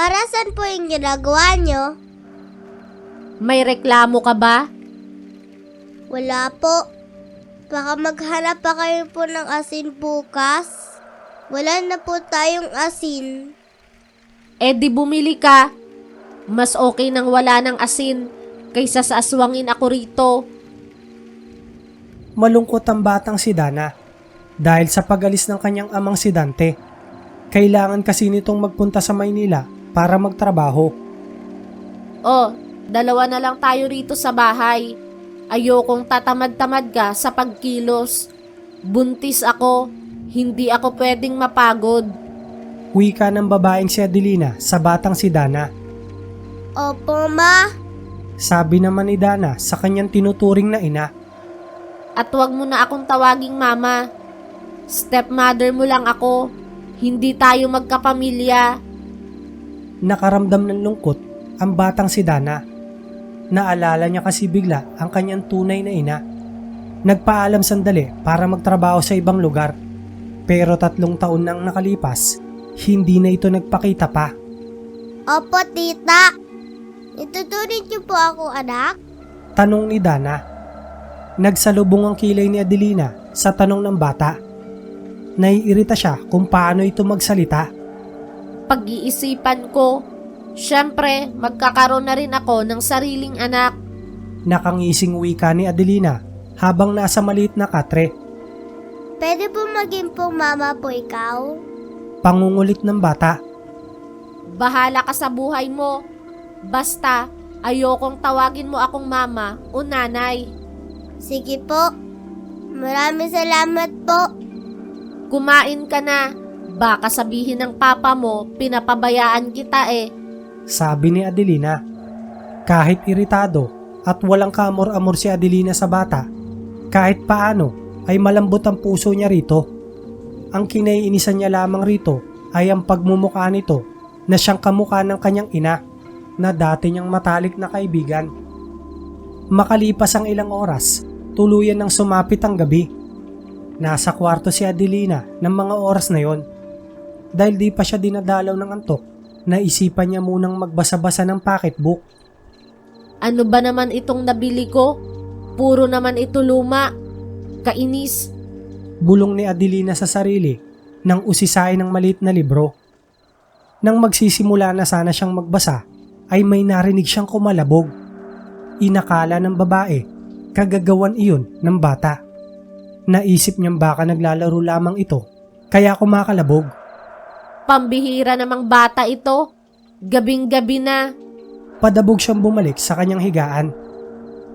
Para saan po yung ginagawa nyo? May reklamo ka ba? Wala po. Baka maghanap pa kayo po ng asin bukas. Wala na po tayong asin. Eh di bumili ka. Mas okay nang wala ng asin kaysa sa aswangin ako rito. Malungkot ang batang si Dana dahil sa pag-alis ng kanyang amang si Dante. Kailangan kasi nitong magpunta sa Maynila para magtrabaho. Oh, dalawa na lang tayo rito sa bahay. Ayokong tatamad-tamad ka sa pagkilos. Buntis ako, hindi ako pwedeng mapagod. Wika ng babaeng si Adelina sa batang si Dana. Opo, ma. Sabi naman ni Dana sa kanyang tinuturing na ina. At wag mo na akong tawaging mama. Stepmother mo lang ako. Hindi tayo magkapamilya. Nakaramdam ng lungkot ang batang si Dana. Naalala niya kasi bigla ang kanyang tunay na ina. Nagpaalam sandali para magtrabaho sa ibang lugar. Pero 3 taon nang nakalipas, hindi na ito nagpakita pa. Opo, tita. Ituturing niyo po ako, anak? Tanong ni Dana. Nagsalubong ang kilay ni Adelina sa tanong ng bata. Naiirita siya kung paano ito magsalita. Pag-iisipan ko, syempre magkakaroon na rin ako ng sariling anak. Nakangising wika ni Adelina habang nasa maliit na katre. Pwede po maging po mama po ikaw? Pangungulit ng bata. Bahala ka sa buhay mo. Basta, ayokong tawagin mo akong mama o nanay. Sige po. Maraming salamat po. Kumain ka na. Baka sabihin ng papa mo, pinapabayaan kita eh. Sabi ni Adelina. Kahit iritado at walang kamor-amor si Adelina sa bata, kahit paano ay malambot ang puso niya rito. Ang kinaiinisan niya lamang rito ay ang pagmumukha nito na siyang kamukha ng kanyang ina na dati niyang matalik na kaibigan. Makalipas ang ilang oras, tuluyan nang sumapit ang gabi. Nasa kwarto si Adelina ng mga oras na yon. Dahil di pa siya dinadalaw ng antok, naisipan niya munang magbasa-basa ng pocketbook. Ano ba naman itong nabili ko? Puro naman ito luma. Kainis. Bulong ni Adelina sa sarili nang usisain ng maliit na libro. Nang magsisimula na sana siyang magbasa, ay may narinig siyang kumalabog. Inakala ng babae, kagagawan iyon ng bata. Naisip niyang baka naglalaro lamang ito, kaya kumakalabog. Pambihira namang bata ito. Gabing-gabi na. Padabog siyang bumalik sa kanyang higaan.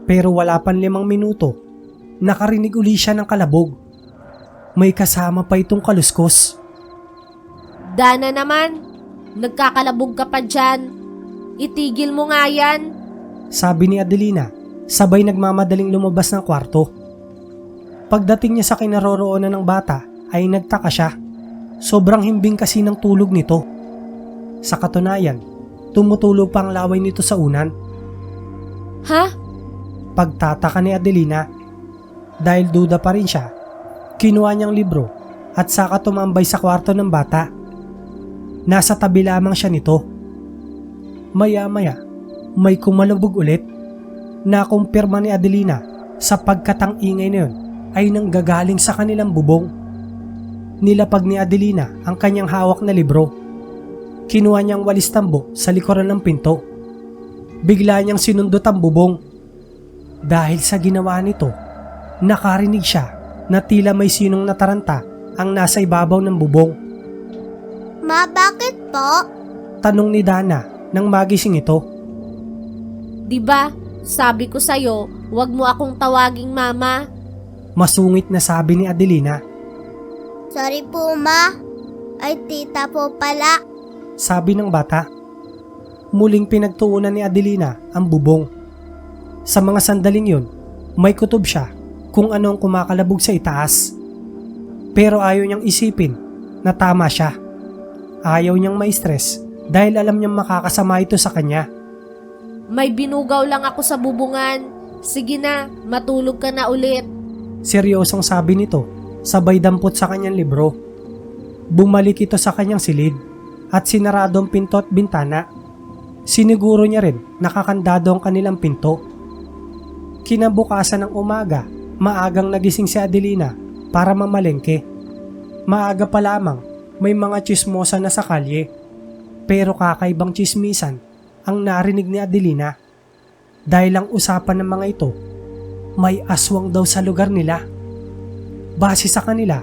Pero wala pang 5 minuto, nakarinig uli siya ng kalabog. May kasama pa itong kaluskos. Dana naman, nagkakalabog ka pa dyan. Itigil mo nga yan. Sabi ni Adelina, sabay nagmamadaling lumabas ng kwarto. Pagdating niya sa kinaroroonan ng bata, ay nagtaka siya. Sobrang himbing kasi ng tulog nito. Sa katunayan, tumutulog pa ang laway nito sa unan. Ha? Pagtataka ni Adelina, dahil duda pa rin siya, kinuha niyang libro at saka tumambay sa kwarto ng bata. Nasa tabi lamang siya nito. Maya-maya, may kumalabog ulit. Nakumpirma ni Adelina sapagkat ang ingay na yun ay nanggagaling sa kanilang bubong. Nilapag ni Adelina ang kanyang hawak na libro. Kinuha niyang walis tambo sa likuran ng pinto. Bigla niyang sinundot ang bubong. Dahil sa ginawa nito, nakarinig siya na tila may sinong nataranta ang nasa ibabaw ng bubong. Ma, bakit po? Tanong ni Dana nang magising ito. Diba, sabi ko sa'yo, wag mo akong tawaging mama. Masungit na sabi ni Adelina. Sorry po, ma. Ay, tita po pala. Sabi ng bata. Muling pinagtuunan ni Adelina ang bubong. Sa mga sandaling yun, may kutob siya kung ano ang kumakalabog sa itaas. Pero ayaw niyang isipin na tama siya. Ayaw niyang ma-stress dahil alam niyang makakasama ito sa kanya. May binugaw lang ako sa bubungan. Sige na, matulog ka na ulit. Seryosong sabi nito, sabay dampot sa kanyang libro. Bumalik ito sa kanyang silid. at sinaradong pinto at bintana. Siniguro niya rin nakakandado ang kanilang pinto. Kinabukasan ng umaga, maagang nagising si Adelina para mamalengke. Maaga pa lamang, may mga tsismosa na sa kalye. Pero kakaibang tsismisan ang narinig ni Adelina. Dahil ang usapan ng mga ito, may aswang daw sa lugar nila. Base sa kanila,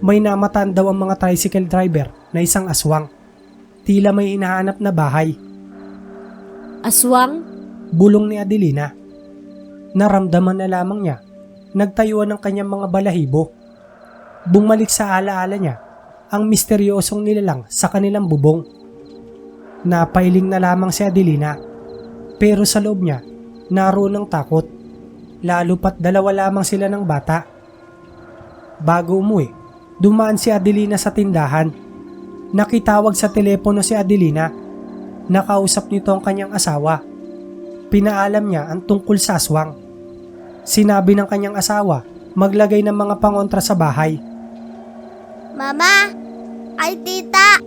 may namataan daw ang mga tricycle driver na isang aswang. Tila may hinahanap na bahay. Aswang? Bulong ni Adelina. Naramdaman na lamang niya. Nagtayuan ng kanyang mga balahibo. Bumalik sa alaala niya ang misteryosong nilalang sa kanilang bubong. Napailing na lamang si Adelina. Pero sa loob niya, naroon ang takot. Lalo pat dalawa lamang sila ng bata. Bago umuwi, dumaan si Adelina sa tindahan. Nakitawag sa telepono si Adelina. Nakausap nito ang kanyang asawa. Pinaalam niya ang tungkol sa aswang. Sinabi ng kanyang asawa, maglagay ng mga pangontra sa bahay. Mama! Ay tita!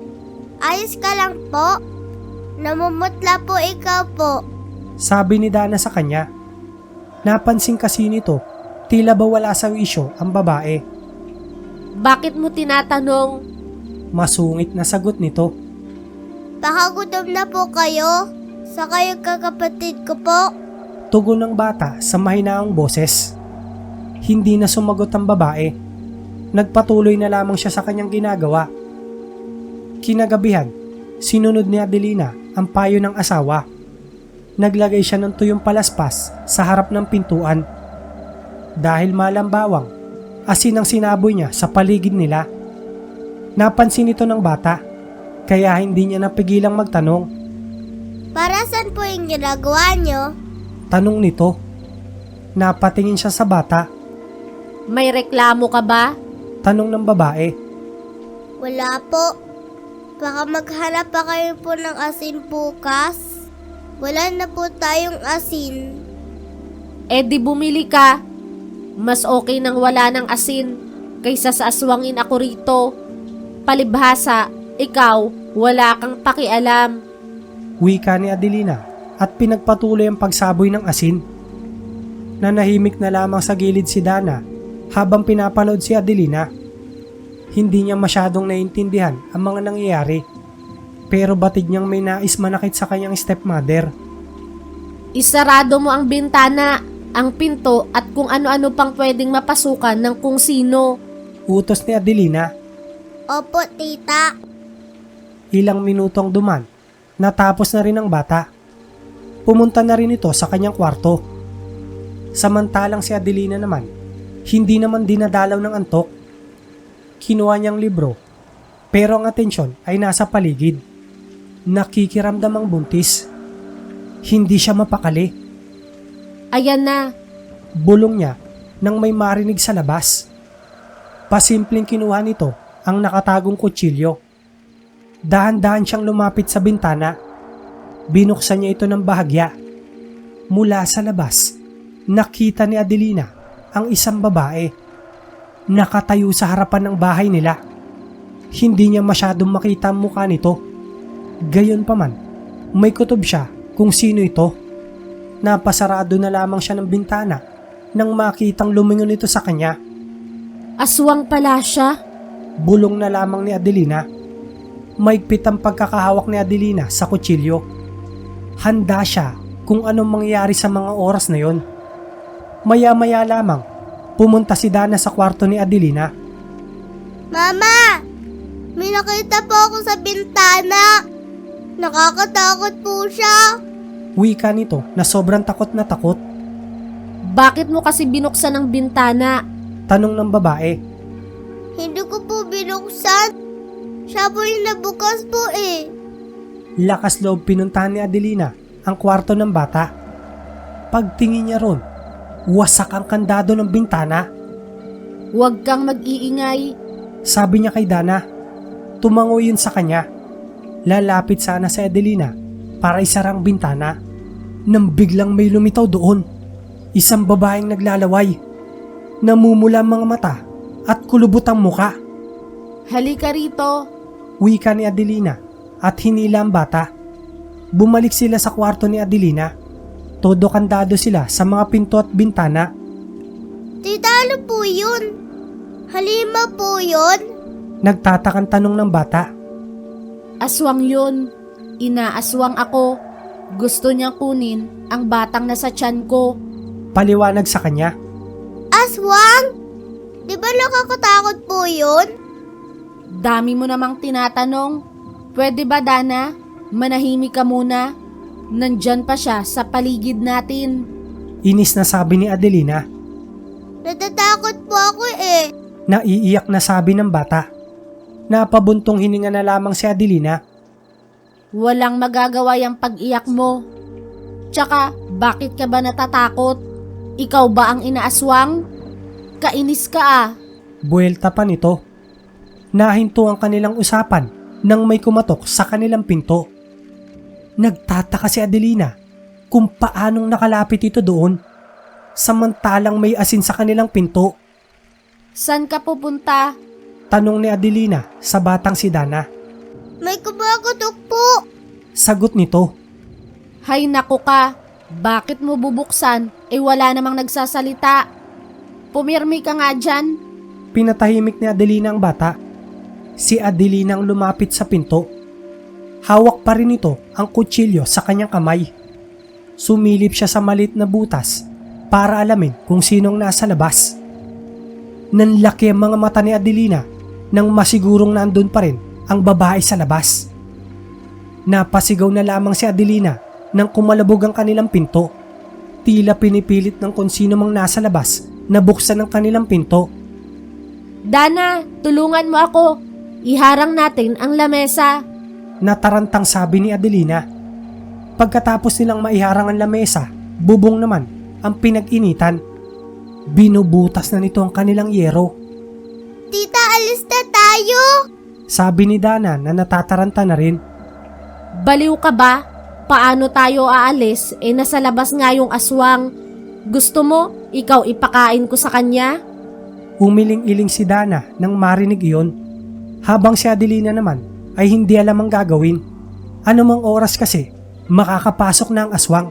Ayos ka lang po? Namumutla po ikaw po. Sabi ni Dana sa kanya. Napansin kasi nito, tila ba wala sa wisyo ang babae. Bakit mo tinatanong? Masungit na sagot nito. Baka gutom na po kayo? Sa kayo kakapatid ko po? Tugon ng bata sa mahinaong boses. Hindi na sumagot ang babae. Nagpatuloy na lamang siya sa kanyang ginagawa. Kinagabihan, sinunod ni Adelina ang payo ng asawa. Naglagay siya ng tuyong palaspas sa harap ng pintuan. Dahil malambawang, asin ang sinaboy niya sa paligid nila. Napansin ito ng bata, kaya hindi niya napigilang magtanong. Para saan po yung ginagawa nyo? Tanong nito. Napatingin siya sa bata. May reklamo ka ba? Tanong ng babae. Wala po. Baka maghanap pa kayo po ng asin bukas. Wala na po tayong asin. Eh di bumili ka. Mas okay nang wala ng asin kaysa sa aswangin ako rito. Palibhasa, ikaw, wala kang pakialam. Wika ni Adelina at pinagpatuloy ang pagsaboy ng asin. Nanahimik na lamang sa gilid si Dana habang pinapanood si Adelina. Hindi niya masyadong naiintindihan ang mga nangyayari, pero batid niyang may nais manakit sa kanyang stepmother. Isarado mo ang bintana, ang pinto at kung ano-ano pang pwedeng mapasukan ng kung sino. Utos ni Adelina. Opo, tita. Ilang minutong duman, natapos na rin ang bata. Pumunta na rin ito sa kanyang kwarto. Samantalang si Adelina naman, hindi naman dinadalaw ng antok. Kinuha niyang libro, pero ang atensyon ay nasa paligid. Nakikiramdam ang buntis. Hindi siya mapakali. Ayan na, Bulong niya nang may marinig sa labas. Pasimpleng kinuha nito ang nakatagong kutsilyo. Dahan-dahan siyang lumapit sa bintana. Binuksan niya ito ng bahagya. Mula sa labas, nakita ni Adelina ang isang babae. Nakatayo sa harapan ng bahay nila. Hindi niya masyadong makita ang mukha nito. Gayunpaman, may kutob siya kung sino ito. Napasarado na lamang siya ng bintana nang makitang lumingon ito sa kanya. aswang pala siya. Bulong na lamang ni Adelina. Maigpit ang pagkakahawak ni Adelina sa kutsilyo. Handa siya kung anong mangyayari sa mga oras na yon. Maya-maya lamang, pumunta si Dana sa kwarto ni Adelina. Mama! May nakita po ako sa bintana. Nakakatakot po siya. Wika nito na sobrang takot na takot. Bakit mo kasi binuksan ang bintana? Tanong ng babae. Hindi ko po binuksan. Siya po yung nabukas po eh. Lakas loob pinuntahan ni Adelina ang kwarto ng bata. Pagtingin niya ron, wasak ang kandado ng bintana. Huwag kang mag-iingay. Sabi niya kay Dana. Tumango yun sa kanya. Lalapit sana si Adelina para isara ang bintana. Nang biglang may lumitaw doon. Isang babaeng naglalaway. Namumula ang mga mata at kulubot ang muka. Halika rito. Wika ni Adelina at hinila ang bata. Bumalik sila sa kwarto ni Adelina. Todo kandado sila sa mga pinto at bintana. Tita, ano po yun? Halima po yun? Nagtatakang tanong ng bata. Aswang yun. Inaaswang ako. Gusto niyang kunin ang batang nasa tiyan ko. Paliwanag sa kanya. Aswang? Di ba nakakatakot po yun? Dami mo namang tinatanong. Pwede ba, Dana? Manahimik ka muna. Nandyan pa siya sa paligid natin. Inis na sabi ni Adelina. Natatakot po ako eh. Naiiyak na sabi ng bata. Napabuntong hininga na lamang si Adelina. Walang magagawa yung pag-iyak mo. Tsaka, bakit ka ba natatakot? Ikaw ba ang inaaswang? Kainis ka ah. Buwelta pa nito. Nahinto ang kanilang usapan nang may kumatok sa kanilang pinto. Nagtataka si Adelina kung paanong nakalapit ito doon, samantalang may asin sa kanilang pinto. San ka pupunta? Tanong ni Adelina sa batang si Dana. May kumakatok po. Sagot nito. Hay naku ka, bakit mo bubuksan? Wala namang nagsasalita. Pumirmi ka nga dyan. Pinatahimik ni Adelina ang bata. Si Adelina ang lumapit sa pinto. Hawak pa rin ito ang kutsilyo sa kanyang kamay. Sumilip siya sa maliit na butas para alamin kung sinong nasa labas. Nanlaki ang mga mata ni Adelina nang masigurong nandun pa rin ang babae sa labas. Napasigaw na lamang si Adelina nang kumalabog ang kanilang pinto. Tila pinipilit ng kung sino mang nasa labas na buksan ang kanilang pinto. Dana, tulungan mo ako. Iharang natin ang lamesa. Natarantang sabi ni Adelina. Pagkatapos nilang maiharang ang lamesa, bubong naman ang pinag-initan. Binubutas na nito ang kanilang yero. Tita, alis na tayo. Sabi ni Dana na natataranta na rin. Baliw ka ba? Paano tayo aalis? Nasa labas nga yung aswang. Gusto mo, ikaw ipakain ko sa kanya? Umiling-iling si Dana nang marinig iyon. Habang si Adelina naman ay hindi alam ang gagawin. Anumang oras kasi, makakapasok na ang aswang.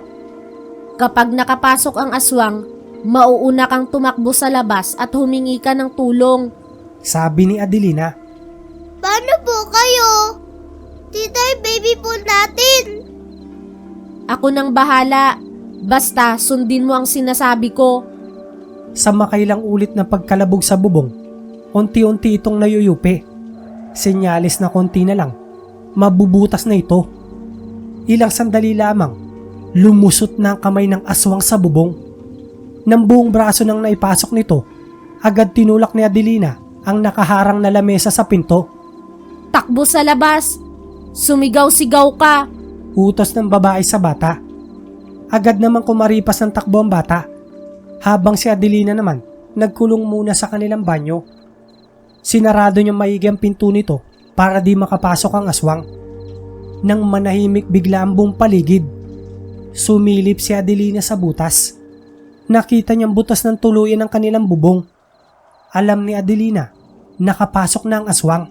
Kapag nakapasok ang aswang, mauuna kang tumakbo sa labas at humingi ka ng tulong. Sabi ni Adelina. Paano po kayo? Tita, yung baby po natin. Ako nang bahala. Basta sundin mo ang sinasabi ko. Sa makailang ulit na pagkalabog sa bubong, unti-unti itong nayuyupi. Senyalis na konti na lang, mabubutas na ito. Ilang sandali lamang, lumusot na ang kamay ng aswang sa bubong. Nang buong braso nang naipasok nito, agad tinulak ni Adelina ang nakaharang na lamesa sa pinto. Takbo sa labas. Sumigaw-sigaw ka. Utos ng babae sa bata. Agad namang kumaripas ng takbo ang bata, habang si Adelina naman nagkulong muna sa kanilang banyo. Sinarado niyang maigi ang pinto nito para di makapasok ang aswang. Nang manahimik bigla ang buong paligid, sumilip si Adelina sa butas. Nakita niyang butas ng tuluyan ang kanilang bubong. Alam ni Adelina, nakapasok na ang aswang.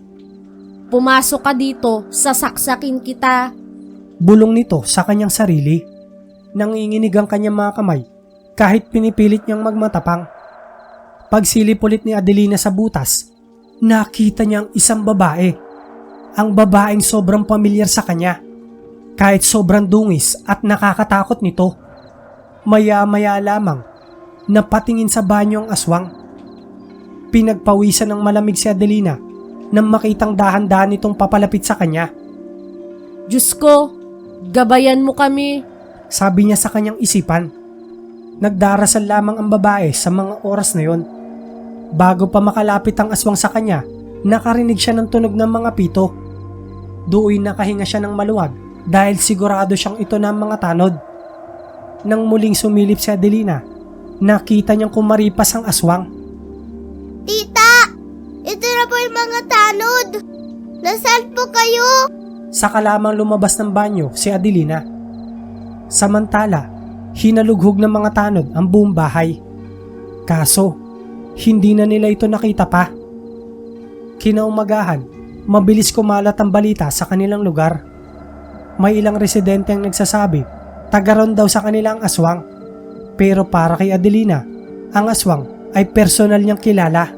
Pumasok ka dito, sasaksakin kita. Bulong nito sa kanyang sarili. Nanginginig ang kanyang mga kamay kahit pinipilit niyang magmatapang. Pagsilip ulit ni Adelina sa butas, nakita niya ang isang babae. Ang babaeng sobrang pamilyar sa kanya. Kahit sobrang dungis at nakakatakot nito. Maya-maya lamang, napatingin sa banyo ang aswang. Pinagpawisan ng malamig si Adelina nang makitang dahan-dahan itong papalapit sa kanya. Diyos ko, gabayan mo kami. Sabi niya sa kanyang isipan. Nagdarasal lamang ang babae sa mga oras na yon. Bago pa makalapit ang aswang sa kanya, nakarinig siya ng tunog ng mga pito. Doon nakahinga siya ng maluwag dahil sigurado siyang ito na ang mga tanod. Nang muling sumilip si Adelina, nakita niyang kumaripas ang aswang. Tita, ito na po yung mga tanod. Nasaan po kayo? Saka lamang lumabas ng banyo si Adelina. Samantala, hinalughog ng mga tanod ang buong bahay. Kaso, hindi na nila ito nakita pa. Kinaumagahan, mabilis kumalat ang balita sa kanilang lugar. May ilang residente ang nagsasabi, taga ron daw sa kanilang aswang. Pero para kay Adelina, ang aswang ay personal niyang kilala.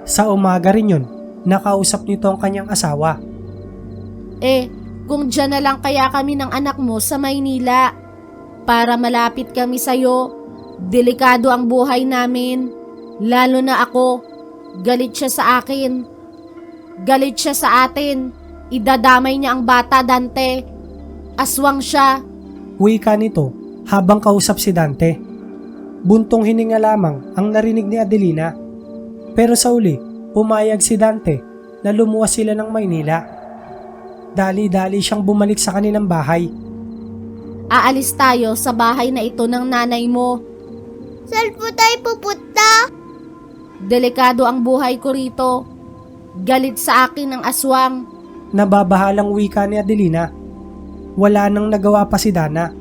Sa umaga rin yun, nakausap nito ang kanyang asawa. Kung dyan na lang kaya kami ng anak mo sa Maynila, para malapit kami sa'yo, delikado ang buhay namin, lalo na ako, galit siya sa akin. Galit siya sa atin, idadamay niya ang bata, Dante. Aswang siya. Wika nito habang kausap si Dante. Buntong hininga lamang ang narinig ni Adelina. Pero sa uli, pumayag si Dante na lumuwas sila ng Maynila. Dali-dali siyang bumalik sa kanilang bahay. Aalis tayo sa bahay na ito ng nanay mo. Saan po tayo pupunta? Delikado ang buhay ko rito. Galit sa akin ang aswang. Nababahalang wika ni Adelina. Wala nang nagawa pa si Dana.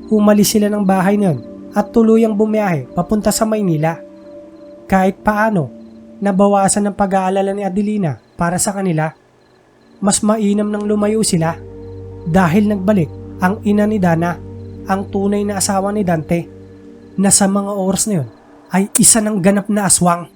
Umalis sila ng bahay niyon at tuluyang bumiyahe papunta sa Maynila. Kahit paano, nabawasan ang pag-aalala ni Adelina para sa kanila. Mas mainam nang lumayo sila dahil nagbalik ang ina ni Dana, ang tunay na asawa ni Dante, na sa mga oras na yun ay isa ng ganap na aswang.